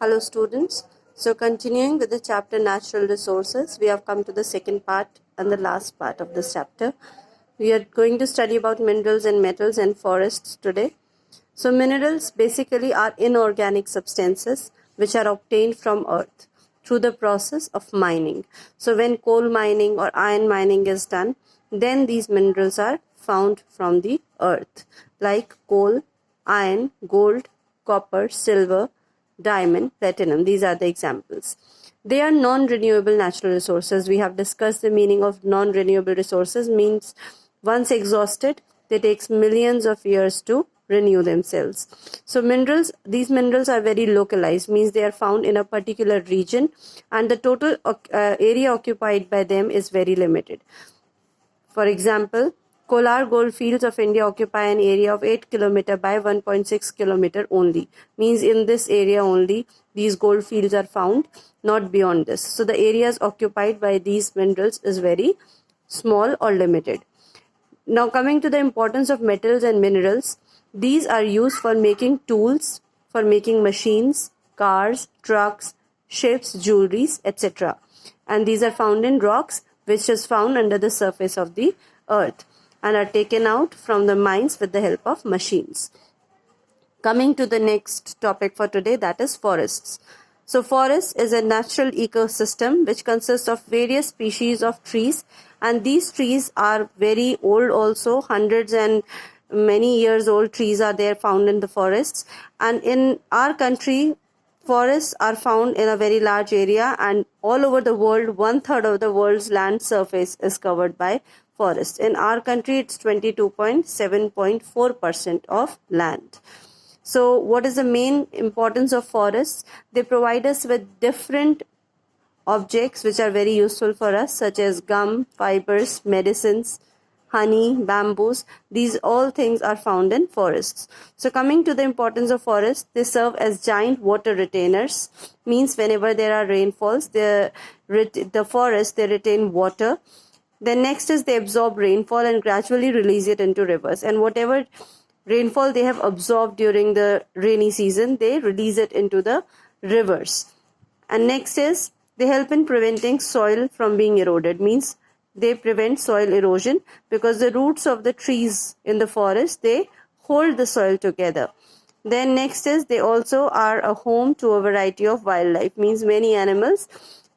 Hello students. So continuing with the chapter natural resources, we have come to the second part and the last part of this chapter. We are going to study about minerals and metals and forests today. So minerals basically are inorganic substances which are obtained from earth through the process of mining. So when coal mining or iron mining is done, then these minerals are found from the earth like coal, iron, gold, copper, silver, diamond, platinum. These are the examples. They are non-renewable natural resources. We have discussed the meaning of non-renewable resources. Means once exhausted, they takes millions of years to renew themselves. So these minerals are very localized, means they are found in a particular region and the total area occupied by them is very limited. For example, Kolar goldfields of India occupy an area of 8 km by 1.6 km only. Means in this area only these goldfields are found, not beyond this. So the areas occupied by these minerals is very small or limited. Now coming to the importance of metals and minerals, these are used for making tools, for making machines, cars, trucks, ships, jewelries, etc. And these are found in rocks which is found under the surface of the earth and are taken out from the mines with the help of machines. Coming to the next topic for today, that is forests. So forest is a natural ecosystem which consists of various species of trees, and these trees are very old also, hundreds and many years old trees are there found in the forests. And in our country, forests are found in a very large area, and all over the world 1/3 of the world's land surface is covered by forests. In our country it's 22.7.4% of land. So what is the main importance of forests? They provide us with different objects which are very useful for us, such as gum, fibers, medicines, honey, bamboos. These all things are found in forests. So coming to the importance of forests, they serve as giant water retainers. Means whenever there are rainfalls, the forest, they retain water. Then next is they absorb rainfall and gradually release it into rivers. And whatever rainfall they have absorbed during the rainy season, they release it into the rivers. And next is they help in preventing soil from being eroded. Means they prevent soil erosion because the roots of the trees in the forest, they hold the soil together. Then next is they also are a home to a variety of wildlife. Means many animals,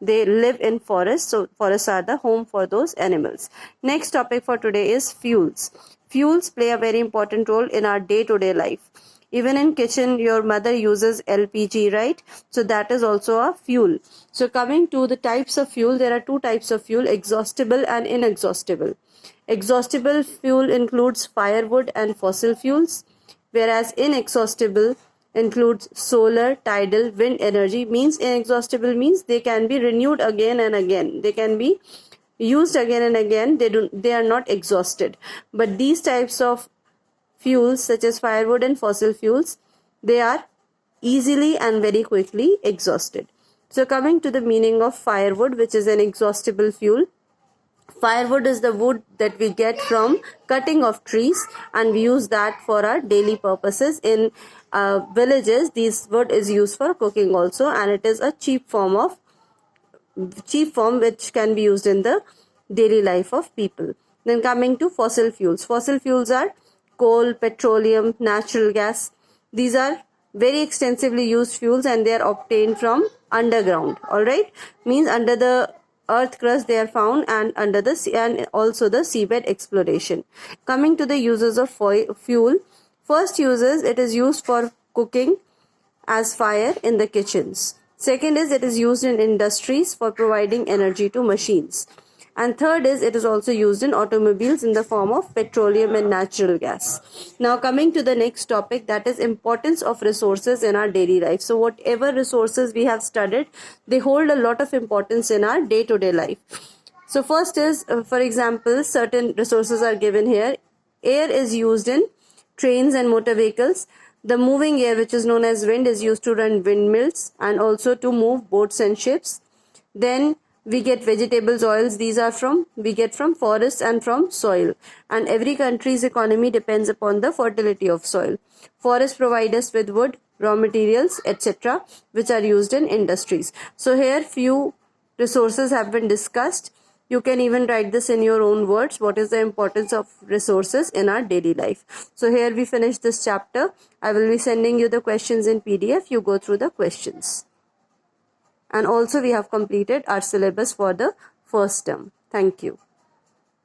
they live in forests, so forests are the home for those animals. Next topic for today is fuels. Fuels play a very important role in our day-to-day life. Even in kitchen, your mother uses LPG, right? So that is also a fuel. So coming to the types of fuel, there are two types of fuel, exhaustible and inexhaustible. Exhaustible fuel includes firewood and fossil fuels, whereas inexhaustible includes solar, tidal, wind energy. Means inexhaustible means they can be renewed again and again. They can be used again and again. They are not exhausted. But these types of fuels such as firewood and fossil fuels, they are easily and very quickly exhausted. So coming to the meaning of firewood, which is an exhaustible fuel. Firewood is the wood that we get from cutting of trees, and we use that for our daily purposes. In villages, this wood is used for cooking also, and it is a cheap form which can be used in the daily life of people. Then coming to fossil fuels. Fossil fuels are coal, petroleum, natural gas. These are very extensively used fuels and they are obtained from underground. Alright, means under the earth crust they are found, and under the sea, and also the seabed exploration. Coming to the uses of fuel. First uses, it is used for cooking as fire in the kitchens. Second is it is used in industries for providing energy to machines. And third is it is also used in automobiles in the form of petroleum and natural gas. Now coming to the next topic, that is importance of resources in our daily life. So whatever resources we have studied, they hold a lot of importance in our day-to-day life. So first is, for example, certain resources are given here. Air is used in trains and motor vehicles. The moving air, which is known as wind, is used to run windmills and also to move boats and ships. Then we get vegetables, oils. These are we get from forests and from soil. And every country's economy depends upon the fertility of soil. Forests provide us with wood, raw materials, etc., which are used in industries. So here few resources have been discussed. You can even write this in your own words. What is the importance of resources in our daily life? So here we finish this chapter. I will be sending you the questions in PDF. You go through the questions. And also we have completed our syllabus for the first term. Thank you.